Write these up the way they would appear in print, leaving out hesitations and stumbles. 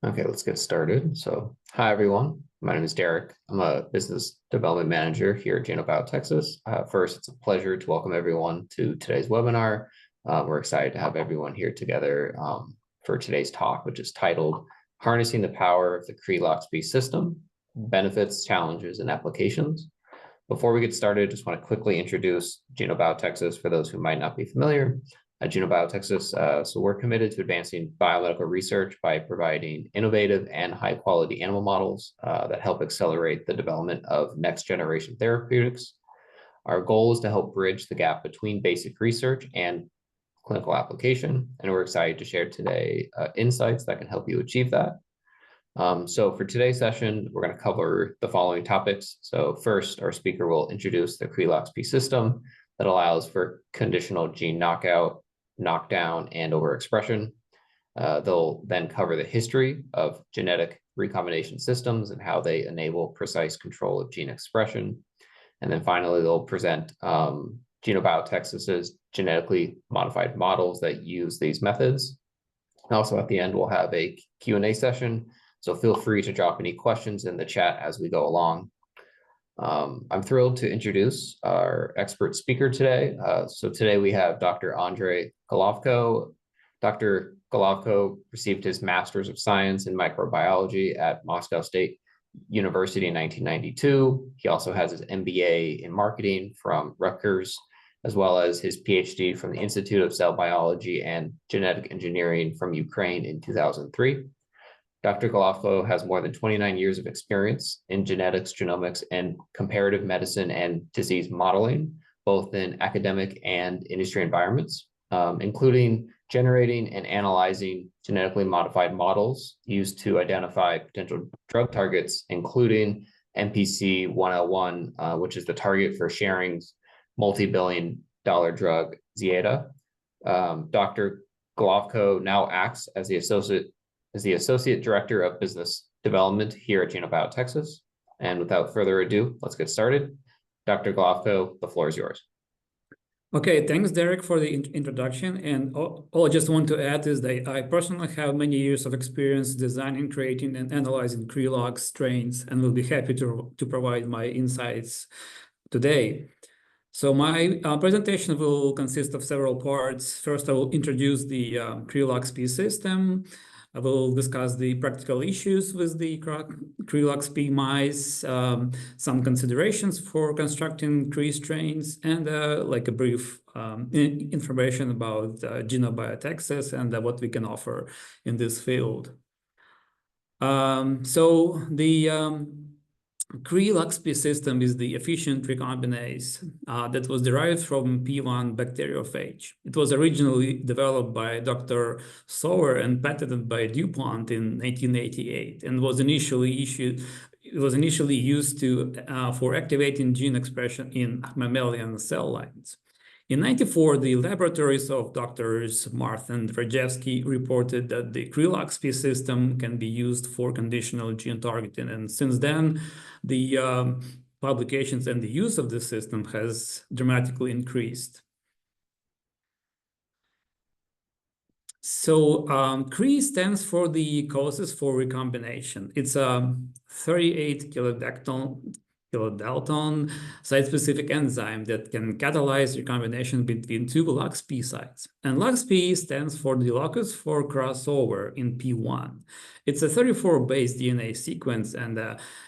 Okay, let's get started. So, hi everyone. My name is Derek. I'm a business development manager here at GenoBioTX. First, it's a pleasure to welcome everyone to today's webinar. We're excited to have everyone here together for today's talk, which is titled Harnessing the Power of the Cre-loxP System, Benefits, Challenges, and Applications. Before we get started, I just want to quickly introduce GenoBioTX for those who might not be familiar. At GenoBioTX, so we're committed to advancing biomedical research by providing innovative and high-quality animal models that help accelerate the development of next-generation therapeutics. Our goal is to help bridge the gap between basic research and clinical application, and we're excited to share today insights that can help you achieve that. So for today's session, we're going to cover the following topics. So first, our speaker will introduce the Cre-loxP system that allows for conditional gene knockout, knockdown, and overexpression. They'll then cover the history of genetic recombination systems and how they enable precise control of gene expression. And then finally, they'll present GenoBioTX's genetically modified models that use these methods. And also at the end, we'll have a Q&A session. So feel free to drop any questions in the chat as we go along. I'm thrilled to introduce our expert speaker today. So today we have Dr. Andrei Golovko. Dr. Golovko received his Master's of Science in Microbiology at Moscow State University in 1992. He also has his MBA in Marketing from Rutgers, as well as his PhD from the Institute of Cell Biology and Genetic Engineering from Ukraine in 2003. Dr. Golovko has more than 29 years of experience in genetics, genomics, and comparative medicine and disease modeling, both in academic and industry environments, including generating and analyzing genetically modified models used to identify potential drug targets, including MPC 1L1, which is the target for Schering multi-billion-dollar drug Zieta. Dr. Golovko now acts as the Associate Director of Business Development here at GenoBioTX. And without further ado, let's get started. Dr. Golovko, the floor is yours. Okay, thanks, Derek, for the introduction. And all I just want to add is that I personally have many years of experience designing, creating, and analyzing Cre-lox strains, and will be happy to provide my insights today. So my presentation will consist of several parts. First, I will introduce the Cre-loxP system. I will discuss the practical issues with the Cre-loxP mice, some considerations for constructing Cre strains, and like a brief information about GenoBioTX and what we can offer in this field. So the Cre-loxP system is the efficient recombinase that was derived from P1 bacteriophage. It was originally developed by Dr. Sauer and patented by DuPont in 1988, and was initially used for activating gene expression in mammalian cell lines. In 1994, the laboratories of Drs. Marth and Rajewski reported that the Cre-loxP system can be used for conditional gene targeting. And since then, the publications and the use of the system has dramatically increased. So Cre stands for the causes for recombination. It's a 38 kilodalton site-specific enzyme that can catalyze recombination between two LoxP sites. And LoxP stands for the locus for crossover in P1. It's a 34-base DNA sequence, and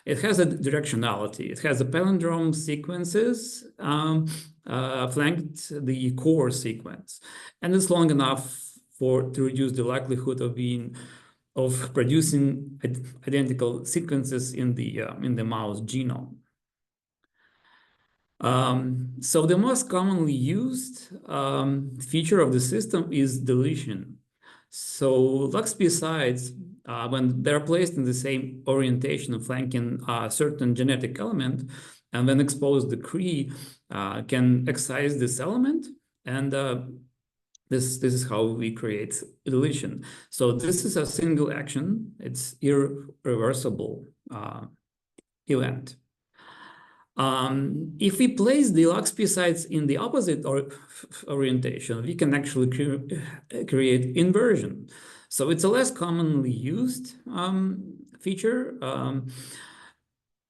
it has a directionality. It has a palindrome sequences flanked the core sequence, and it's long enough to reduce the likelihood of producing identical sequences in the mouse genome. So the most commonly used feature of the system is deletion. So LoxP sites, when they're placed in the same orientation flanking a certain genetic element, and when exposed to Cre, can excise this element, and this is how we create deletion. So this is a single action. It's irreversible event. If we place the LoxP sites in the opposite orientation, we can actually create inversion. So it's a less commonly used feature,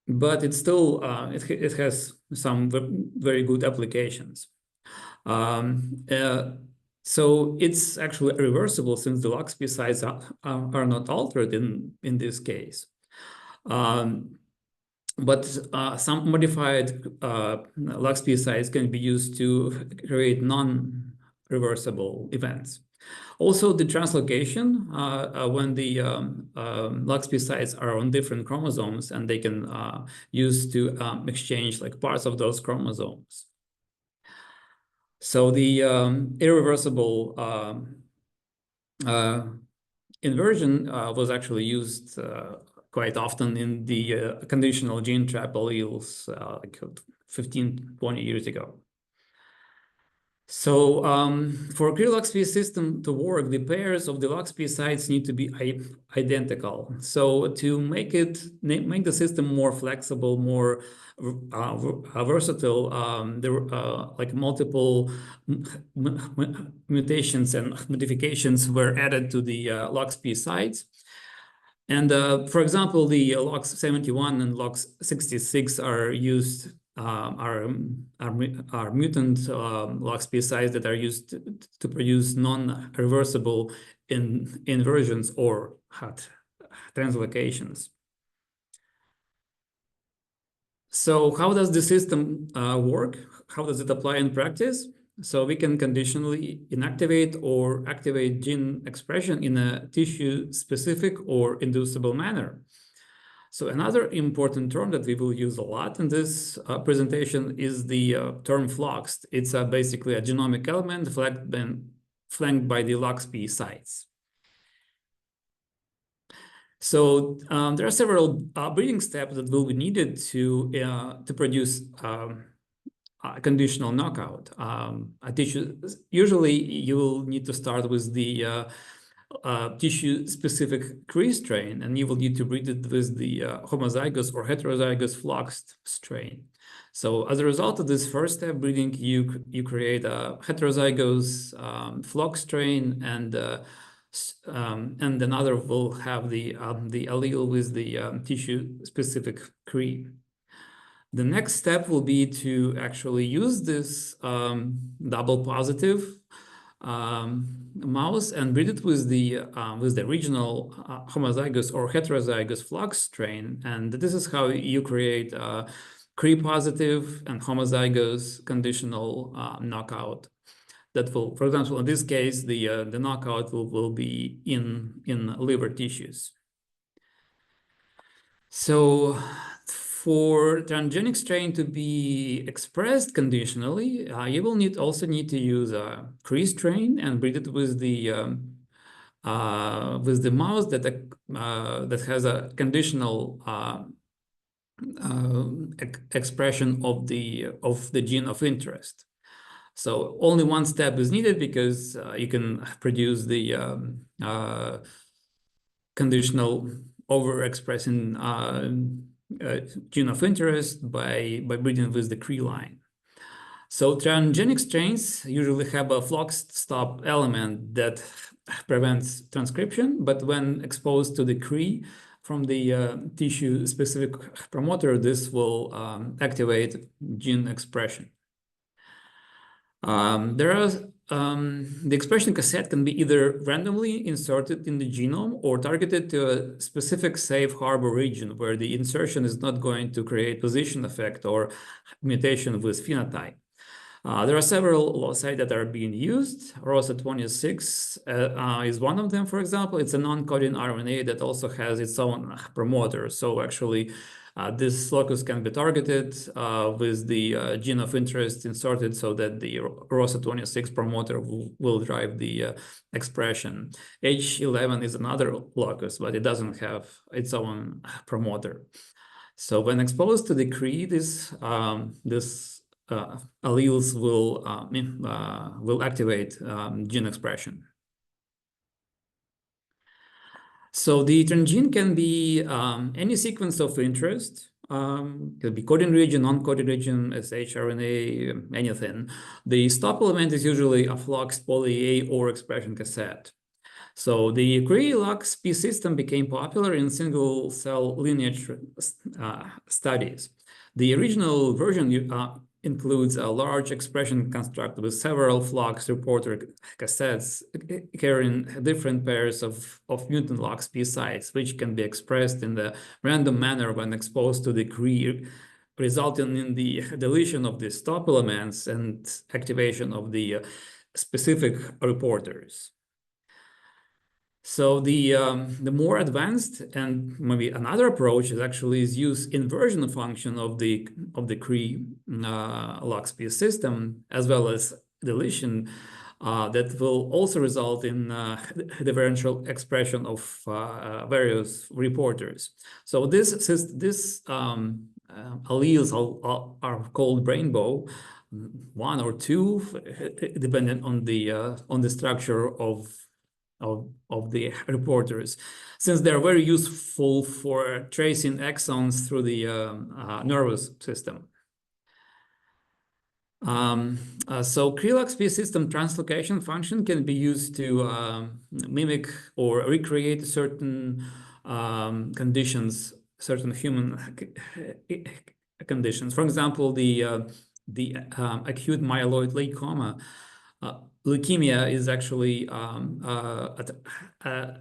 but it's still it has some very good applications. So it's actually reversible since the LoxP sites are not altered in this case. But some modified LoxP sites can be used to create non-reversible events. Also, the translocation, when the LoxP sites are on different chromosomes, and they can use to exchange like parts of those chromosomes. So the irreversible inversion was actually used quite often in the conditional gene trap alleles like 15, 20 years ago. So for Cre-loxP system to work, the pairs of the LoxP sites need to be identical. So to make the system more flexible, more versatile, there like multiple mutations and modifications were added to the LoxP sites. And for example, the LOX71 and LOX66 are used are mutant LoxP sites that are used to produce non-reversible inversions or translocations. So how does the system work? How does it apply in practice? So we can conditionally inactivate or activate gene expression in a tissue-specific or inducible manner. So another important term that we will use a lot in this presentation is the term floxed. It's basically a genomic element flanked by the LoxP sites. So there are several breeding steps that will be needed to produce a conditional knockout. A tissue, usually you will need to start with the tissue-specific Cre strain, and you will need to breed it with the homozygous or heterozygous floxed strain. So as a result of this first step breeding, you create a heterozygous flox strain, and another will have the allele with the tissue-specific Cre. The next step will be to actually use this double positive mouse and breed it with the regional homozygous or heterozygous flox strain, and this is how you create Cre positive and homozygous conditional knockout. That will, for example, in this case, the knockout will be in liver tissues. So for transgenic strain to be expressed conditionally, you will also need to use a Cre strain and breed it with the mouse that has a conditional expression of the gene of interest. So only one step is needed because you can produce the conditional overexpressing gene of interest by breeding with the Cre line. So transgenic strains usually have a flox stop element that prevents transcription, but when exposed to the Cre from the tissue-specific promoter, this will activate gene expression. The expression cassette can be either randomly inserted in the genome or targeted to a specific safe harbor region where the insertion is not going to create position effect or mutation with phenotype. There are several loci that are being used. ROSA26 is one of them, for example. It's a non-coding RNA that also has its own promoter. So actually, this locus can be targeted with the gene of interest inserted so that the ROSA26 promoter will drive the expression. H11 is another locus, but it doesn't have its own promoter. So when exposed to the Cre, this alleles will activate gene expression. So the transgene can be any sequence of interest. It could be coding region, non-coding region, shRNA, anything. The stop element is usually a flox poly A or expression cassette. So the Cre-loxP system became popular in single-cell lineage studies. The original version includes a large expression construct with several flux reporter cassettes carrying different pairs of mutant LoxP sites, which can be expressed in the random manner when exposed to the Cre, resulting in the deletion of the stop elements and activation of the specific reporters. So the more advanced and maybe another approach is use inversion function of the Cre-loxP system, as well as deletion that will also result in differential expression of various reporters. So this alleles are called rainbow, one or two, depending on the structure of the reporters, since they're very useful for tracing exons through the nervous system. So Cre-loxP system translocation function can be used to mimic or recreate certain conditions, certain human conditions. For example, the acute myeloid leukemia is actually a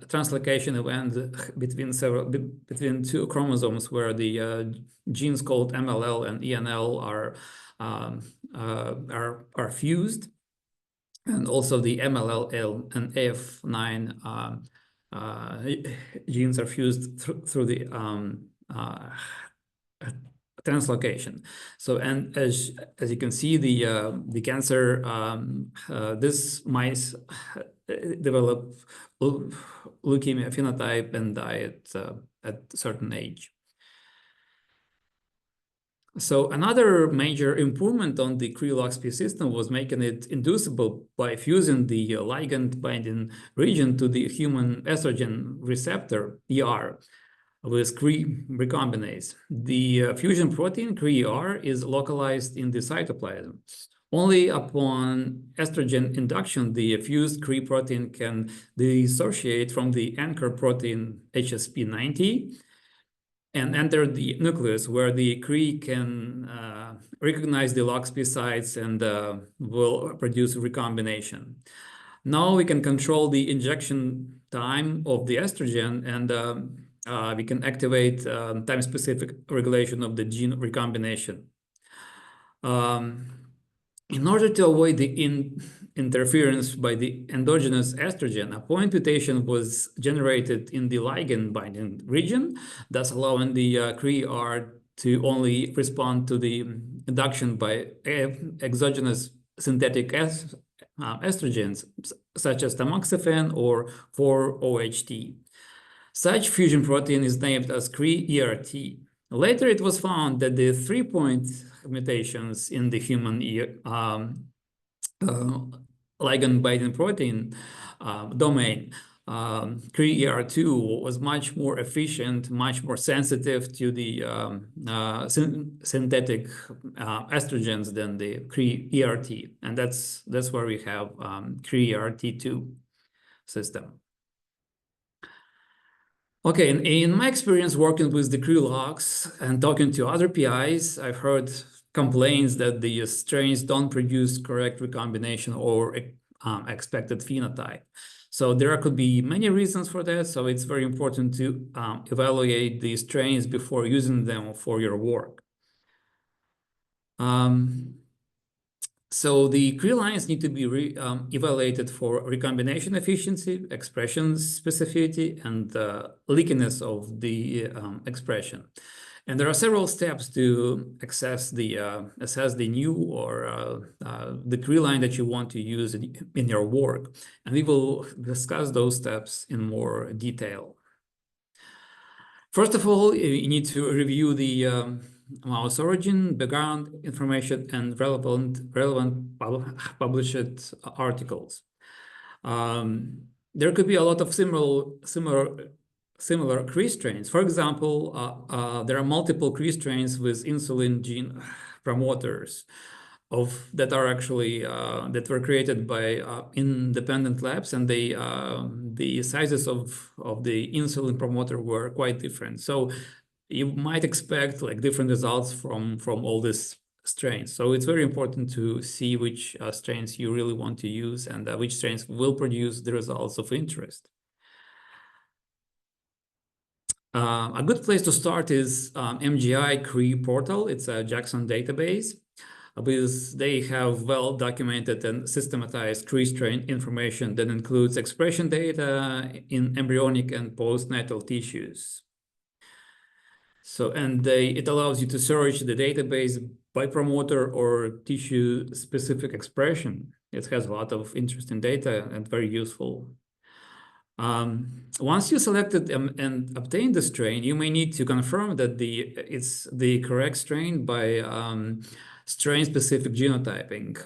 translocation event between two chromosomes where the genes called MLL and ENL are fused, and also the MLL and AF9 genes are fused through the translocation. So, and as you can see, the cancer, this mice develop leukemia phenotype and die at a certain age. So another major improvement on the Cre-loxP system was making it inducible by fusing the ligand binding region to the human estrogen receptor, ER, with Cre recombinase. The fusion protein Cre-ER is localized in the cytoplasm. Only upon estrogen induction, the fused Cre protein can dissociate from the anchor protein HSP90 and enter the nucleus, where the Cre can recognize the LoxP sites and will produce recombination. Now we can control the injection time of the estrogen, and we can activate time-specific regulation of the gene recombination. In order to avoid the interference by the endogenous estrogen, a point mutation was generated in the ligand binding region, thus allowing the Cre-ER to only respond to the induction by exogenous synthetic estrogens, such as tamoxifen or 4-OHT. Such fusion protein is named as Cre-ERT. Later, it was found that the 3-point mutations in the human ligand binding protein domain, Cre-ER2 was much more efficient, much more sensitive to the synthetic estrogens than the Cre-ERT, and that's where we have Cre-ERT2 system. Okay, in my experience working with the Cre-lox and talking to other PIs, I've heard complaints that the strains don't produce correct recombination or expected phenotype. So there could be many reasons for that. So it's very important to evaluate the strains before using them for your work. So the Cre lines need to be evaluated for recombination efficiency, expression specificity, and leakiness of the expression. And there are several steps to assess the new or the Cre line that you want to use in your work. And we will discuss those steps in more detail. First of all, you need to review the mouse origin, background information, and relevant published articles. There could be a lot of similar Cre strains. For example, there are multiple Cre strains with insulin gene promoters. that are actually that were created by independent labs, and they the sizes of the insulin promoter were quite different. So you might expect like different results from all these strains. So it's very important to see which strains you really want to use, and which strains will produce the results of interest. A good place to start is MGI Cre portal. It's a Jackson database, because they have well-documented and systematized Cre strain information that includes expression data in embryonic and postnatal tissues. So, and it allows you to search the database by promoter or tissue-specific expression. It has a lot of interesting data and very useful. Once you selected and obtained the strain, you may need to confirm that it's the correct strain by strain-specific genotyping.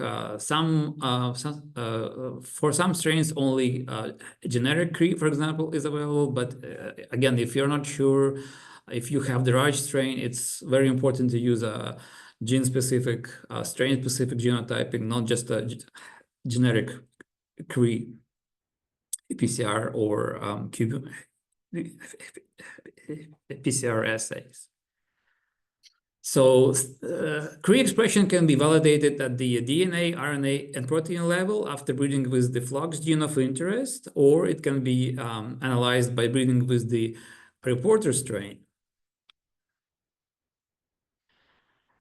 For some strains, only generic Cre, for example, is available. But again, if you're not sure if you have the right strain, it's very important to use a gene-specific, strain-specific genotyping, not just a generic Cre PCR or PCR assays. So Cre expression can be validated at the DNA, RNA, and protein level after breeding with the flux gene of interest, or it can be analyzed by breeding with the reporter strain.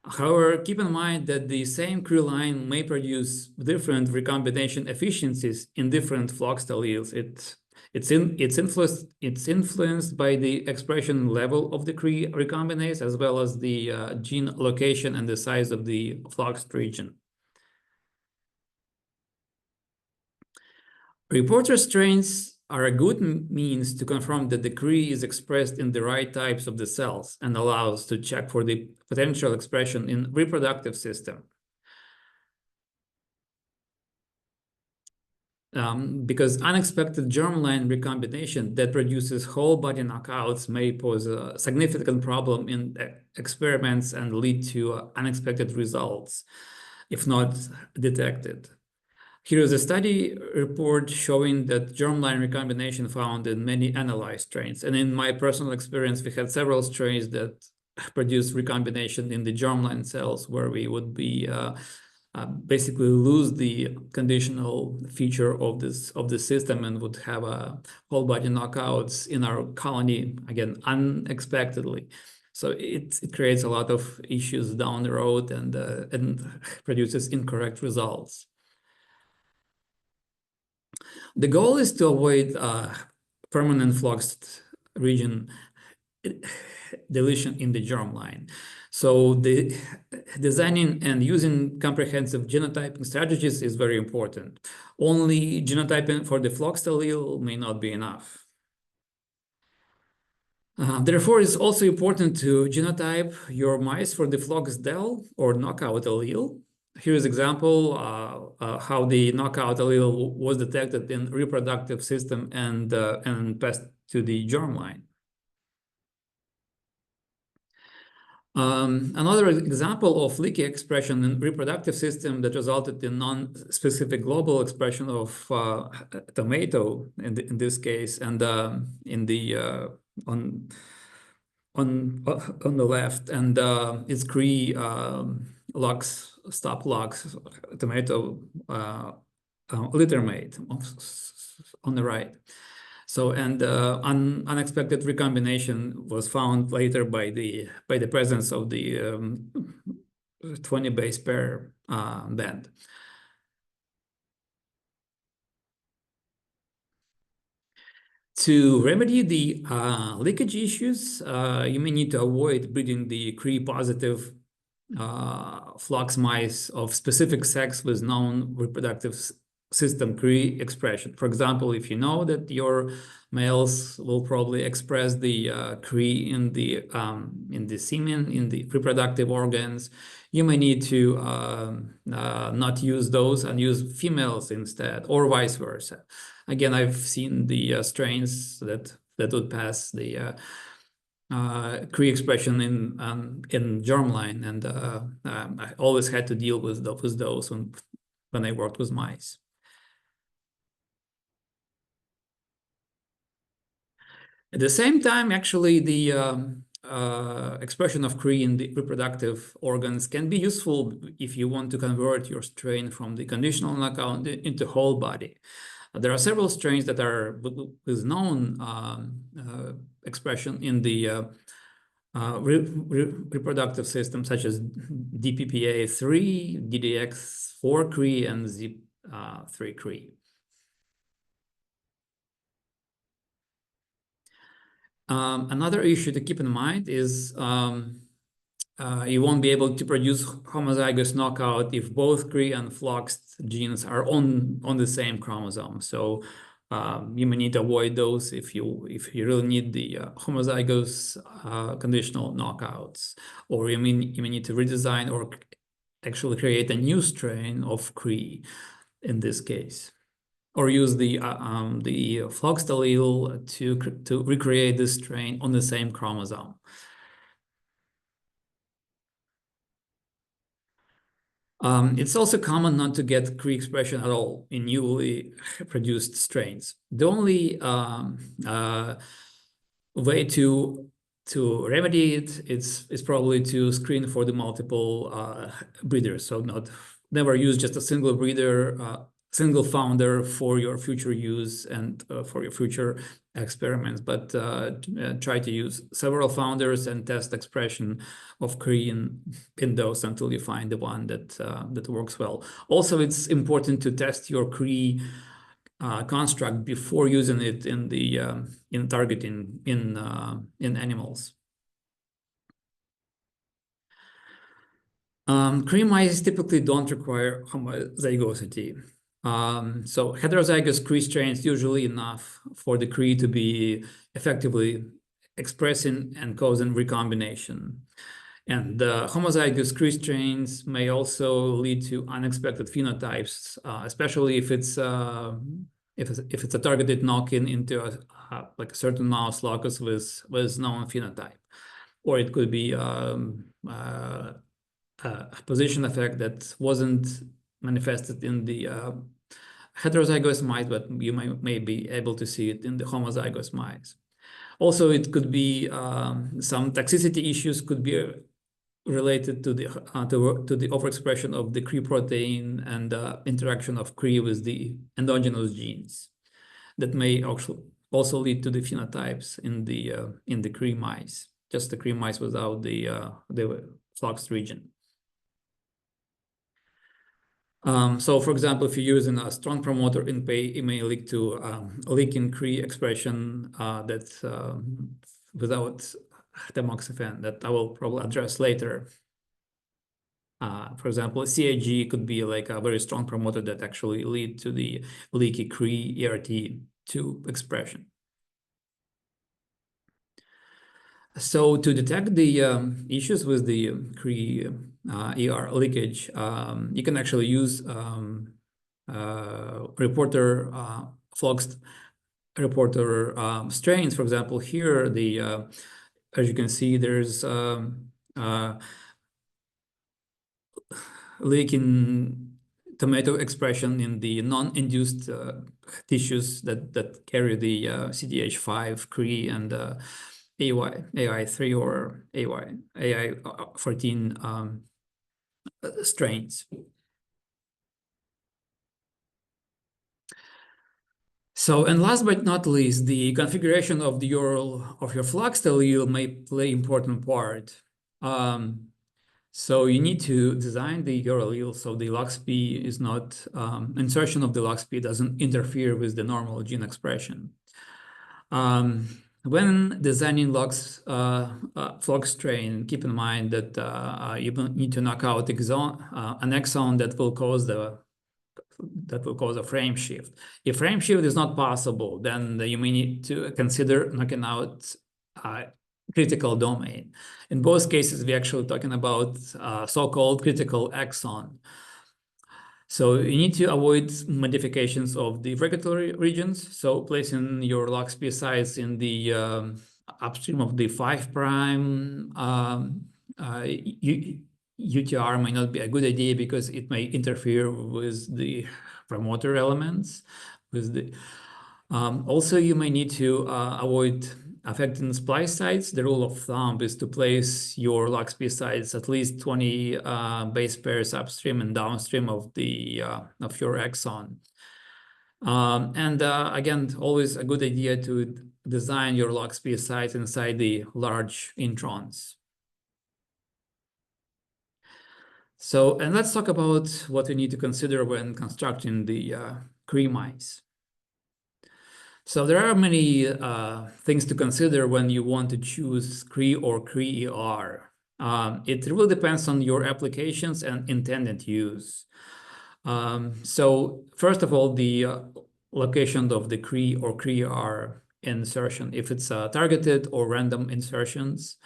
However, keep in mind that the same Cre line may produce different recombination efficiencies in different flux alleles. It's influenced by the expression level of the Cre recombinase, as well as the gene location and the size of the flux region. Reporter strains are a good means to confirm that the Cre is expressed in the right types of the cells and allows to check for the potential expression in reproductive system. Because unexpected germline recombination that produces whole body knockouts may pose a significant problem in experiments and lead to unexpected results if not detected. Here is a study report showing that germline recombination found in many analyzed strains. And in my personal experience, we had several strains that produced recombination in the germline cells, where we would be basically lose the conditional feature of the system and would have a whole body knockouts in our colony, again, unexpectedly. So it creates a lot of issues down the road and produces incorrect results. The goal is to avoid permanent flux region deletion in the germline. So the designing and using comprehensive genotyping strategies is very important. Only genotyping for the flux allele may not be enough. Therefore, it's also important to genotype your mice for the flux del or knockout allele. Here's an example how the knockout allele was detected in reproductive system and passed to the germline. Another example of leaky expression in reproductive system that resulted in non-specific global expression of tomato in this case, and in the on the left, and it's Cre-lox stop lox tomato littermate on the right. So, and unexpected recombination was found later by the presence of the 20 base pair band. To remedy the leakage issues, you may need to avoid breeding the Cre positive flux mice of specific sex with known reproductive system Cre expression. For example, if you know that your males will probably express the Cre in the semen, in the reproductive organs, you may need to not use those and use females instead, or vice versa. Again, I've seen the strains that would pass the Cre expression in germline, and I always had to deal with those when I worked with mice. At the same time, actually, the expression of Cre in the reproductive organs can be useful if you want to convert your strain from the conditional knockout into whole body. There are several strains that are with known expression in the reproductive system, such as DPPA3, DDX4 Cre, and ZIP3 Cre. Another issue to keep in mind is you won't be able to produce homozygous knockout if both Cre and FLOX genes are on the same chromosome. So you may need to avoid those if you really need the homozygous conditional knockouts, or you may need to redesign or actually create a new strain of Cre in this case, or use the FLOX allele to recreate this strain on the same chromosome. It's also common not to get Cre expression at all in newly produced strains. The only way to remedy it is probably to screen for the multiple breeders. So never use just a single breeder, single founder for your future use and for your future experiments, but try to use several founders and test expression of Cre in those until you find the one that works well. Also, it's important to test your Cre construct before using it in the targeting in animals. Cre mice typically don't require homozygosity. So heterozygous Cre strains usually enough for the Cre to be effectively expressing and causing recombination. And homozygous Cre strains may also lead to unexpected phenotypes, especially if it's a targeted knock-in into like a certain mouse locus with known phenotype, or it could be a position effect that wasn't manifested in the heterozygous mice, but you may be able to see it in the homozygous mice. Also, it could be some toxicity issues could be related to the overexpression of the Cre protein and interaction of Cre with the endogenous genes that may also lead to the phenotypes in the Cre mice, just the Cre mice without the FLOX region. So, for example, if you're using a strong promoter in pay, it may lead to leaking Cre expression that's without tamoxifen, that I will probably address later. For example, CAG could be like a very strong promoter that actually lead to the leaky Cre ERT2 expression. So to detect the issues with the Cre ER leakage, you can actually use reporter FLOX reporter strains. For example, here as you can see, there's leaking tomato expression in the non-induced tissues that carry the CDH5 Cre and AI3 or AI14 strains. So, and last but not least, the configuration of your FLOX allele may play important part. So you need to design the your allele so the LoxP is not insertion of the LoxP doesn't interfere with the normal gene expression. When designing FLOX strain, keep in mind that you need to knock out an exon that will cause a frame shift. If frame shift is not possible, then you may need to consider knocking out critical domain. In both cases, we're actually talking about so-called critical exon. So you need to avoid modifications of the regulatory regions. So placing your LoxP sites in the upstream of the 5' UTR may not be a good idea because it may interfere with the promoter elements. Also, you may need to avoid affecting splice sites. The rule of thumb is to place your LoxP sites at least 20 base pairs upstream and downstream of your exon. Again, always a good idea to design your LoxP sites inside the large introns. So, and let's talk about what we need to consider when constructing the Cre mice. So there are many things to consider when you want to choose Cre or Cre-ER. It really depends on your applications and intended use. So first of all, the location of the Cre or Cre-ER insertion, if it's targeted or random insertions,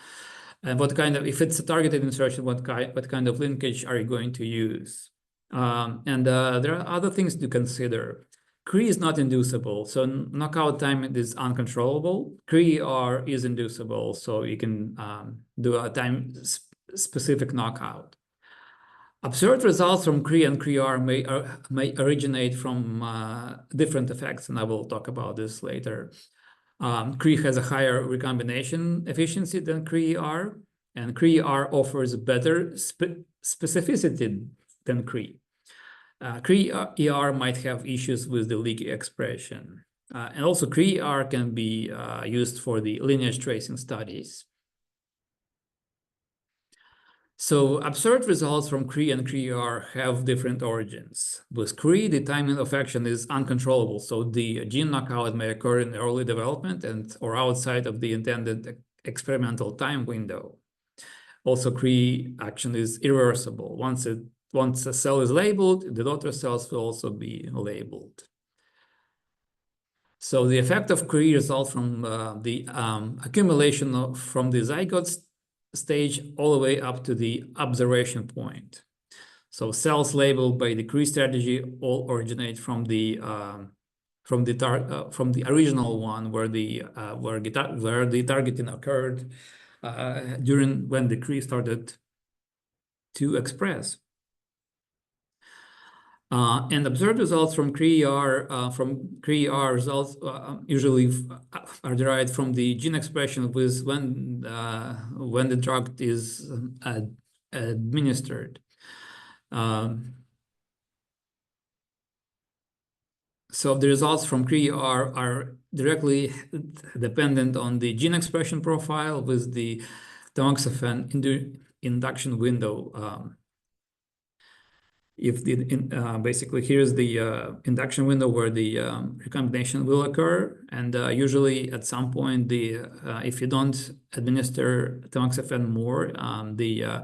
and if it's a targeted insertion, what kind of linkage are you going to use? There are other things to consider. Cre is not inducible, so knockout time is uncontrollable. Cre-ER is inducible, so you can do a time-specific knockout. Observed results from Cre and Cre-ER may originate from different effects, and I will talk about this later. Cre has a higher recombination efficiency than Cre-ER, and Cre-ER offers better specificity than Cre. Cre-ER might have issues with the leaky expression. And also Cre-ER can be used for the lineage tracing studies. So observed results from Cre and Cre-ER have different origins. With Cre, the timing of action is uncontrollable, so the gene knockout may occur in early development or outside of the intended experimental time window. Also, Cre action is irreversible. Once a cell is labeled, the daughter cells will also be labeled. So the effect of Cre results from the accumulation from the zygote stage all the way up to the observation point. So cells labeled by the Cre strategy all originate from the original one where the targeting occurred when the Cre started to express. And observed results from Cre-ER results usually are derived from the gene expression when the drug is administered. So the results from Cre-ER are directly dependent on the gene expression profile with the tamoxifen induction window. Basically here's the induction window where the recombination will occur, and usually at some point if you don't administer tamoxifen more, the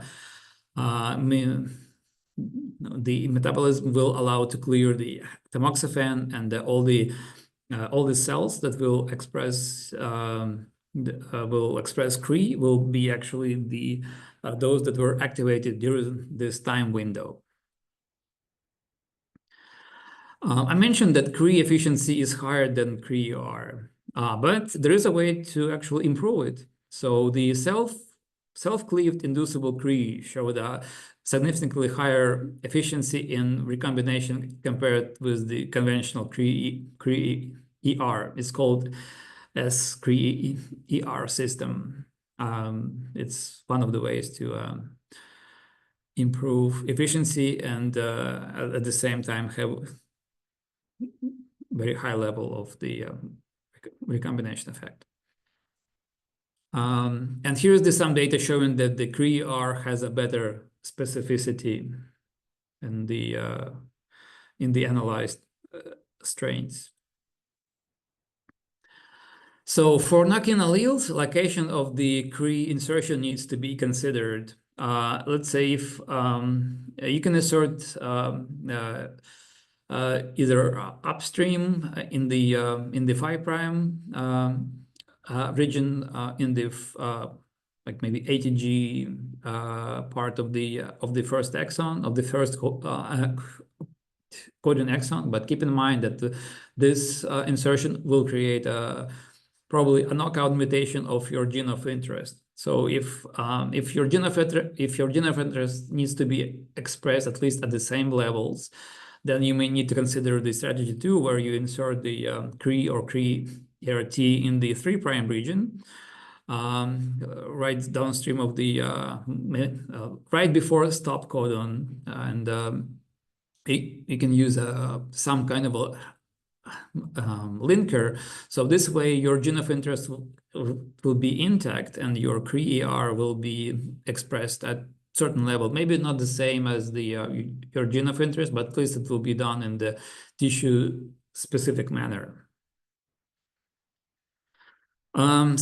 metabolism will allow to clear the tamoxifen, and all the cells that will express Cre will be actually those that were activated during this time window. I mentioned that Cre efficiency is higher than Cre-ER, but there is a way to actually improve it. So the self-cleaved inducible Cre showed a significantly higher efficiency in recombination compared with the conventional Cre-ER. It's called as Cre-ER system. It's one of the ways to improve efficiency and at the same time have very high level of the recombination effect. And here's some data showing that the Cre-ER has a better specificity in the analyzed strains. So for knocking alleles, location of the Cre insertion needs to be considered. Let's say if you can insert either upstream in the 5' region in the like maybe ATG part of the first exon of the first coding exon, but keep in mind that this insertion will create a probably a knockout mutation of your gene of interest. So if your gene of interest needs to be expressed at least at the same levels, then you may need to consider the strategy 2, where you insert the Cre or Cre-RT in the 3' region, right downstream of the right before stop codon, and you can use some kind of a linker. So this way your gene of interest will be intact and your Cre-ER will be expressed at certain level. Maybe not the same as the your gene of interest, but at least it will be done in the tissue specific manner.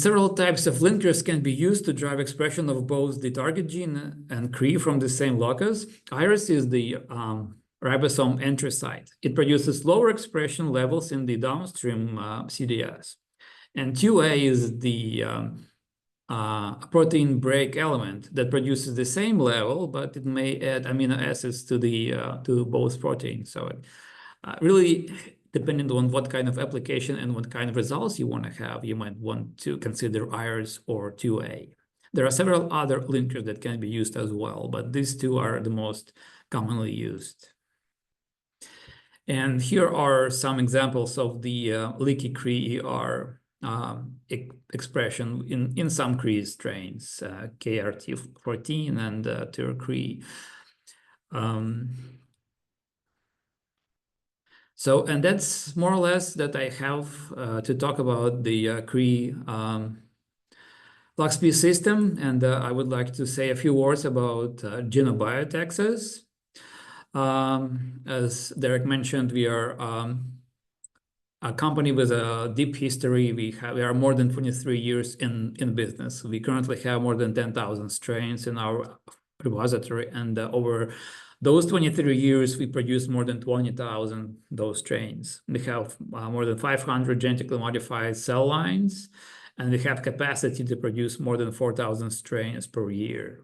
Several types of linkers can be used to drive expression of both the target gene and Cre from the same locus. Iris is the ribosome entry site. It produces lower expression levels in the downstream CDS. And 2A is the protein break element that produces the same level, but it may add amino acids to the to both proteins. So really, depending on what kind of application and what kind of results you want to have, you might want to consider Iris or 2A. There are several other linkers that can be used as well, but these two are the most commonly used. And here are some examples of the leaky Cre-ER expression in some Cre strains, KRT14 and TUR-Cre. So, and that's more or less that I have to talk about the Cre-loxP system, and I would like to say a few words about GenoBioTX. As Derek mentioned, we are a company with a deep history. We are more than 23 years in business. We currently have more than 10,000 strains in our repository, and over those 23 years, we produced more than 20,000 those strains. We have more than 500 genetically modified cell lines, and we have capacity to produce more than 4,000 strains per year.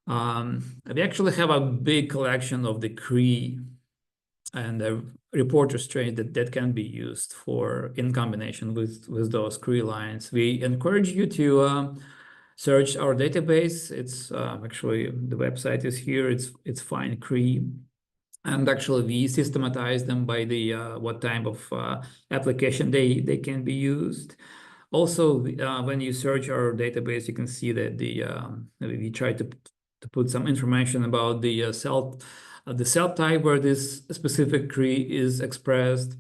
We actually have a big collection of the Cre and the reporter strain that can be used in combination with those Cre lines. We encourage you to search our database. It's actually, the website is here. It's Find Cre, and actually we systematize them by the what type of application they can be used. Also, when you search our database, you can see that we try to put some information about the cell type where this specific Cre is expressed,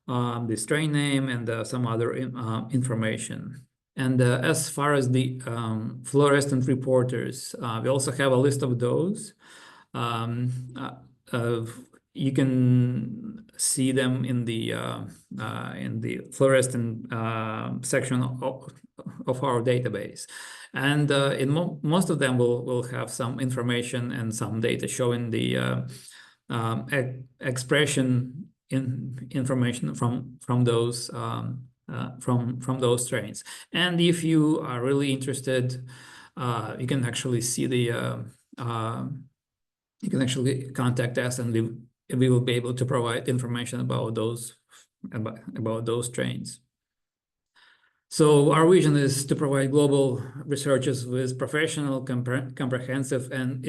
the strain name, and some other information. And as far as the fluorescent reporters, we also have a list of those. You can see them in the fluorescent section of our database. And in most of them will have some information and some data showing the expression information from those strains. And if you are really interested, you can actually see you can actually contact us, and we will be able to provide information about those strains. So our vision is to provide global researchers with professional, comprehensive, and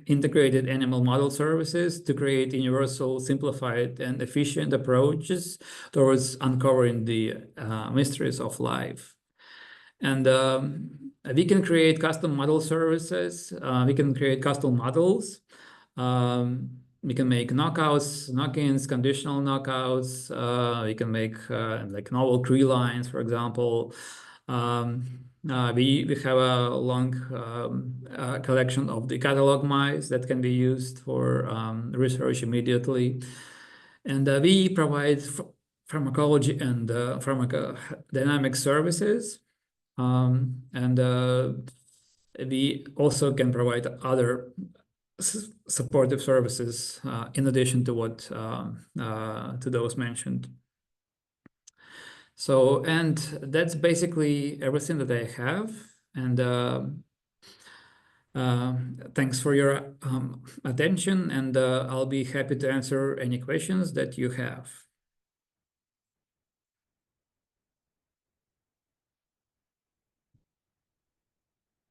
integrated animal model services to create universal, simplified, and efficient approaches towards uncovering the mysteries of life. And we can create custom model services. We can create custom models. We can make knockouts, knock-ins, conditional knockouts. We can make like novel Cre lines, for example. We have a long collection of the catalog mice that can be used for research immediately. And we provide pharmacology and pharmacodynamic services. And we also can provide other supportive services in addition to what to those mentioned. So, and that's basically everything that I have. And thanks for your attention, and I'll be happy to answer any questions that you have.